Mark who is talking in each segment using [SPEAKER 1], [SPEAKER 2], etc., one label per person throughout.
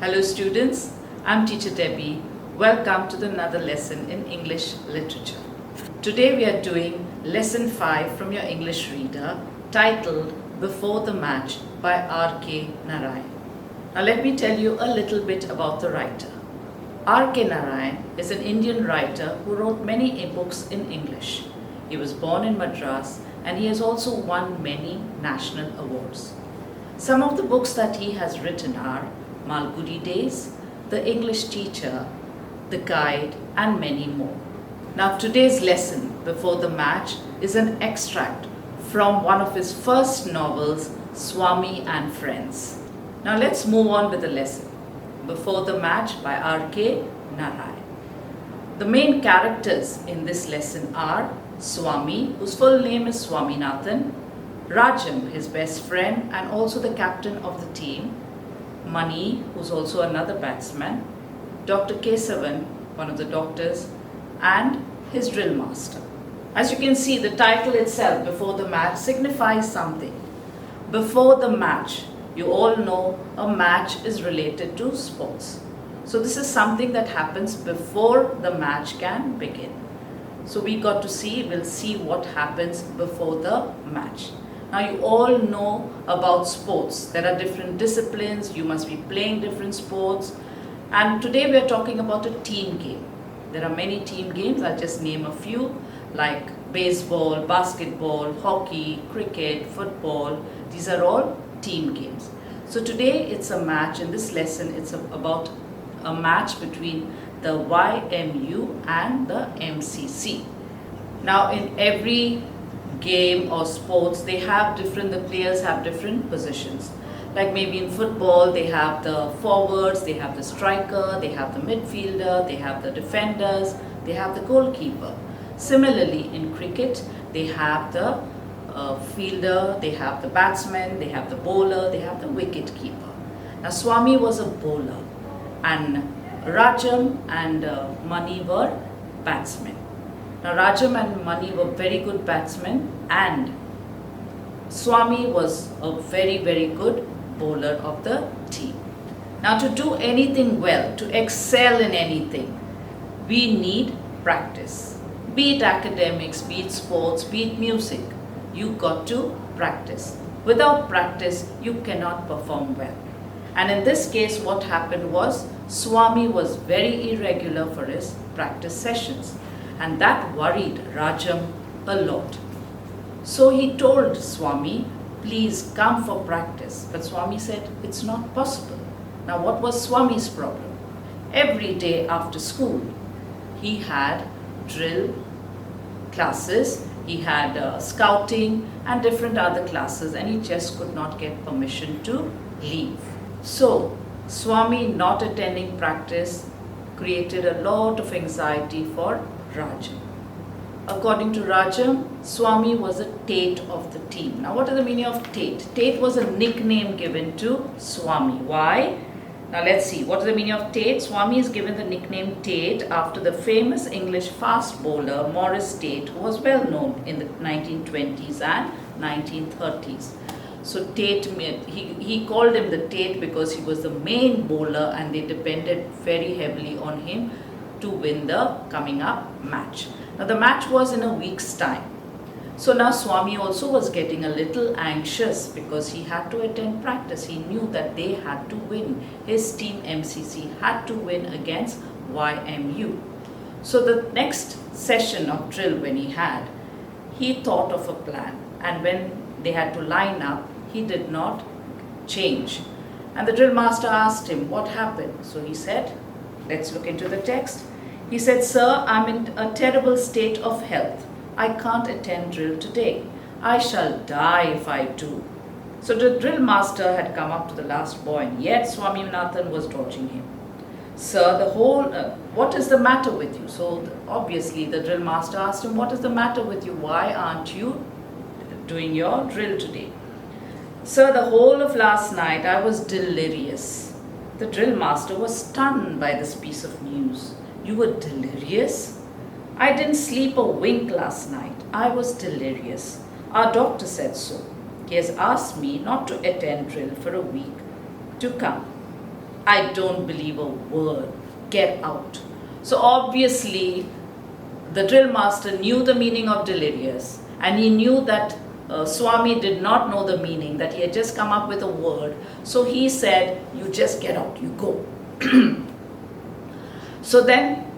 [SPEAKER 1] Hello students, I'm Teacher Debbie. Welcome to another lesson in English Literature. Today we are doing Lesson 5 from your English reader titled Before the Match by R.K. Narayan. Now let me tell you a little bit about the writer. R.K. Narayan is an Indian writer who wrote many books in English. He was born in Madras and he has also won many national awards. Some of the books that he has written are Malgudi Days, The English Teacher, The Guide, and many more. Now today's lesson, Before the Match, is an extract from one of his first novels, Swami and Friends. Now let's move on with the lesson. Before the Match by R.K. Narayan. The main characters in this lesson are Swami, whose full name is Swaminathan, Rajam, his best friend and also the captain of the team, Mani, who's also another batsman, Dr. Kesavan, one of the doctors, and his drill master. As you can see, the title itself, Before the Match, signifies something. Before the match, you all know a match is related to sports. So this is something that happens before the match can begin. So we'll see what happens before the match. Now you all know about sports. There are different disciplines, you must be playing different sports. And today we are talking about a team game. There are many team games, I'll just name a few like baseball, basketball, hockey, cricket, football. These are all team games. So today it's a match. In this lesson it's about a match between the YMU and the MCC. Now in every game or sports, the players have different positions. Like maybe in football, they have the forwards, they have the striker, they have the midfielder, they have the defenders, they have the goalkeeper. Similarly, in cricket, they have the fielder, they have the batsman, they have the bowler, they have the wicket keeper. Now Swami was a bowler and Rajam and Mani were batsmen. Now Rajam and Mani were very good batsmen and Swami was a very good bowler of the team. Now to do anything well, to excel in anything, we need practice. Be it academics, be it sports, be it music, you got to practice. Without practice, you cannot perform well. And in this case, what happened was Swami was very irregular for his practice sessions. And that worried Rajam a lot. So he told Swami, please come for practice. But Swami said, it's not possible. Now what was Swami's problem? Every day after school, he had drill classes, he had scouting and different other classes, and he just could not get permission to leave. So Swami not attending practice created a lot of anxiety for Rajam. According to Rajam, Swami was a Tate of the team. Now what is the meaning of Tate? Tate was a nickname given to Swami. Why? Now let's see. What is the meaning of Tate? Swami is given the nickname Tate after the famous English fast bowler Maurice Tate, who was well known in the 1920s and 1930s. So Tate, he called him the Tate because he was the main bowler and they depended very heavily on him to win the coming up match. Now the match was in a week's time. So now Swami also was getting a little anxious because he had to attend practice. He knew that they had to win. His team MCC had to win against YMU. So the next session of drill when he thought of a plan. And when they had to line up, he did not change. And the drill master asked him, what happened? So he said, let's look into the text. He said, sir, I'm in a terrible state of health. I can't attend drill today. I shall die if I do. So the drill master had come up to the last boy and yet Swaminathan was dodging him. Sir, what is the matter with you? So obviously the drill master asked him, what is the matter with you? Why aren't you doing your drill today? Sir, the whole of last night I was delirious. The drill master was stunned by this piece of news. You were delirious? I didn't sleep a wink last night. I was delirious. Our doctor said so. He has asked me not to attend drill for a week to come. I don't believe a word. Get out. So obviously, the drill master knew the meaning of delirious, and he knew that Swami did not know the meaning, that he had just come up with a word. So he said, you just get out, you go. So then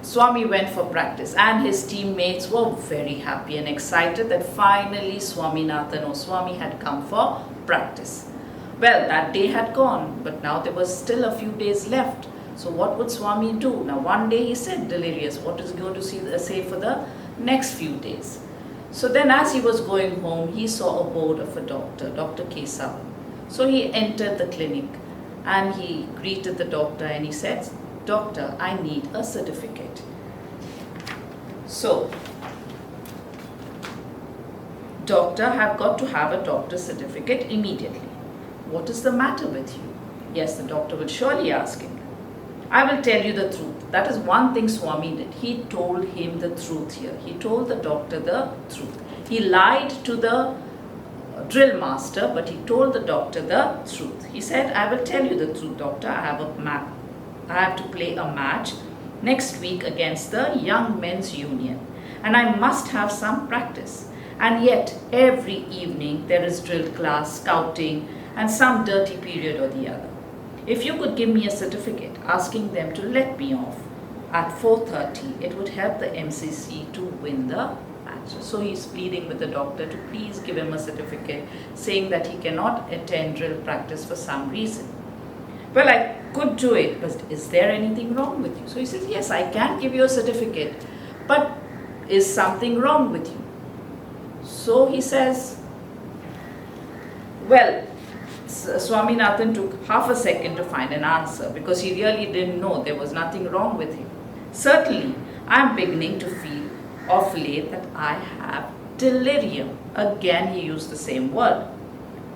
[SPEAKER 1] Swami went for practice, and his teammates were very happy and excited that finally Swaminathan or Swami had come for practice. Well, that day had gone, but now there was still a few days left. So what would Swami do? Now one day he said delirious. What is he going to say for the next few days? So then as he was going home, he saw a board of a doctor, Dr. Kesavan. So he entered the clinic and he greeted the doctor and he said, Doctor, I need a certificate. So, doctor, have got to have a doctor's certificate immediately. What is the matter with you? Yes, the doctor will surely ask him. I will tell you the truth. That is one thing Swami did. He told him the truth here. He told the doctor the truth. He lied to the drill master, but he told the doctor the truth. He said, I will tell you the truth, doctor. I have to play a match next week against the Young Men's Union, and I must have some practice. And yet, every evening there is drill class, scouting, and some dirty period or the other. If you could give me a certificate asking them to let me off at 4:30, it would help the MCC to win the match. So he's pleading with the doctor to please give him a certificate, saying that he cannot attend drill practice for some reason. Well, I could do it, but is there anything wrong with you? So he says, yes, I can give you a certificate, but is something wrong with you? So he says, well, Swaminathan took half a second to find an answer because he really didn't know there was nothing wrong with him. Certainly, I'm beginning to feel of late that I have delirium. Again, he used the same word.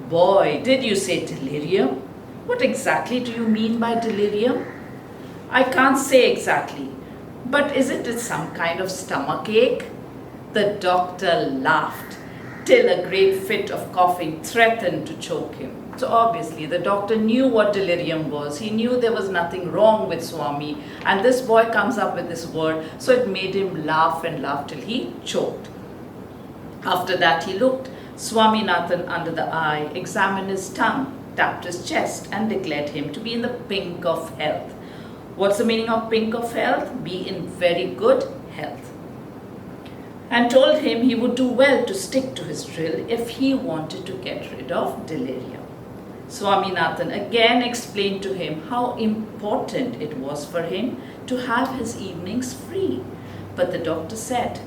[SPEAKER 1] Boy, did you say delirium? What exactly do you mean by delirium? I can't say exactly, but isn't it some kind of stomach ache? The doctor laughed till a great fit of coughing threatened to choke him. So obviously the doctor knew what delirium was. He knew there was nothing wrong with Swami, and this boy comes up with this word, so it made him laugh and laugh till he choked. After that he looked Swaminathan under the eye, examined his tongue, tapped his chest and declared him to be in the pink of health. What's the meaning of pink of health? Be in very good health. And told him he would do well to stick to his drill if he wanted to get rid of delirium. Swaminathan again explained to him how important it was for him to have his evenings free. But the doctor said,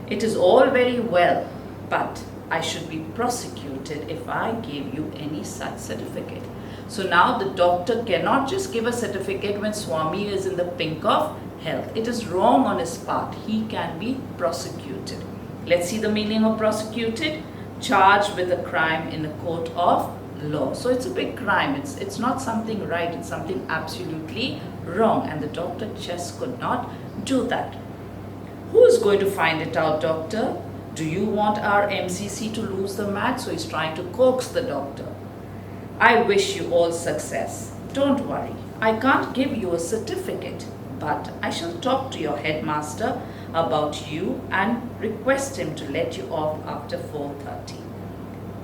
[SPEAKER 1] it is all very well, but I should be prosecuted if I gave you any such certificate. So now the doctor cannot just give a certificate when Swami is in the pink of health. It is wrong on his part. He can be prosecuted. Let's see the meaning of prosecuted. Charged with a crime in a court of law. So it's a big crime. It's not something right. It's something absolutely wrong. And the doctor just could not do that. Who is going to find it out, doctor? Do you want our MCC to lose the match? So he's trying to coax the doctor. I wish you all success. Don't worry. I can't give you a certificate, but I shall talk to your headmaster about you and request him to let you off after 4:30.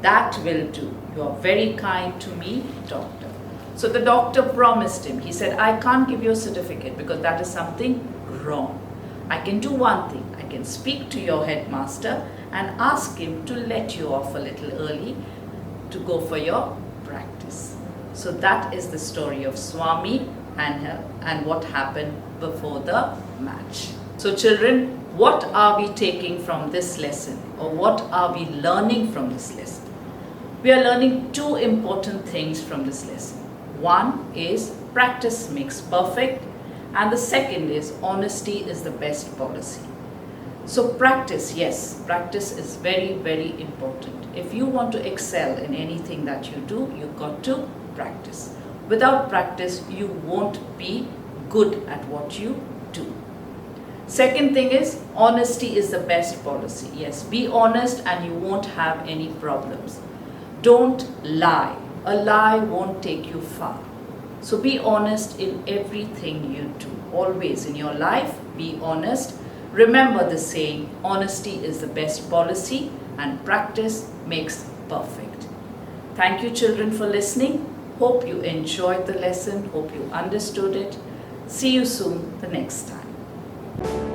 [SPEAKER 1] That will do. You are very kind to me, doctor. So the doctor promised him. He said, I can't give you a certificate because that is something wrong. I can do one thing. I can speak to your headmaster and ask him to let you off a little early to go for your practice. So that is the story of Swami and what happened before the match. So children, what are we taking from this lesson, or what are we learning from this lesson? We are learning two important things from this lesson. One is practice makes perfect, and the second is honesty is the best policy. So practice, yes, practice is very, very important. If you want to excel in anything that you do, you've got to practice. Without practice, you won't be good at what you do. Second thing is, honesty is the best policy. Yes, be honest and you won't have any problems. Don't lie. A lie won't take you far. So be honest in everything you do. Always in your life, be honest. Remember the saying, honesty is the best policy and practice makes perfect. Thank you, children, for listening. Hope you enjoyed the lesson. Hope you understood it. See you soon the next time.